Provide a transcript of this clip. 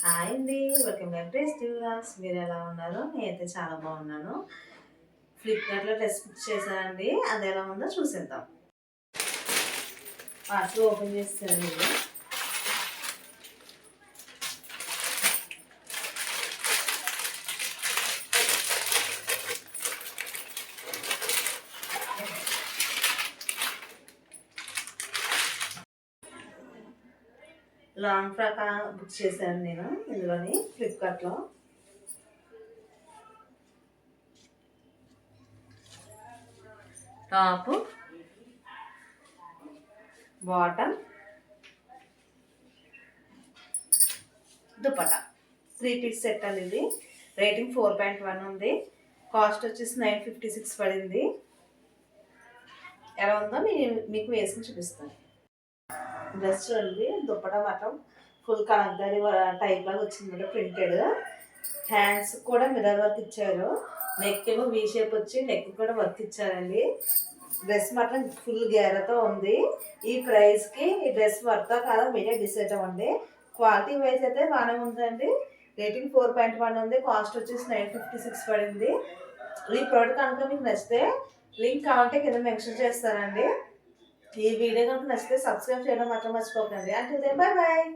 Hi అండి, welcome back to ST vlogs. మీరు ఎలా ఉన్నారు? నేనైతే చాలా బాగున్నాను. ఫ్లిప్కార్ట్లో డ్రెస్ బుక్ చేశానండి. అది ఎలా ఉందో చూసేద్దాం. పార్సల్ ఓపెన్ చేస్తానండి. లాంగ్ ఫ్రాక్ బుక్ చేశాను నేను ఇందులోని ఫ్లిప్కార్ట్లో. Top, bottom, dupatta 3 piece set అండి. ఇది రేటింగ్ 4.1 ఉంది. కాస్ట్ వచ్చేసి 956 పడింది. ఎలా ఉందో మీకు వేసుకుని చూపిస్తాను. డ్రెస్ చూడండి, దుప్పటా మాత్రం ఫుల్ కలంకారీ టైప్ లాగా వచ్చింది, ప్రింటెడ్. హ్యాండ్స్ కూడా మిర్రర్ వర్క్ ఇచ్చారు. నెక్ ఏమో వీ షేప్ వచ్చి నెక్ కూడా వర్క్ ఇచ్చారండి. డ్రెస్ మాత్రం ఫుల్ గేరతో ఉంది. ఈ ప్రైస్కి ఈ డ్రెస్ వర్తా కాదా మీరే డిసైడ్ అవ్వండి. క్వాలిటీ వైజ్ అయితే బాగానే ఉందండి. రేటింగ్ 4.1 ఉంది. కాస్ట్ వచ్చేసి 956 పడింది. ఈ ప్రోడక్ట్ కనుక మీకు నచ్చితే లింక్ కావాలంటే కింద మెన్షన్ చేస్తానండి. ఈ వీడియో కనుక నచ్చితే సబ్స్క్రైబ్ చేయడం మాత్రం మర్చిపోకండి. అంటే బాయ్ బాయ్.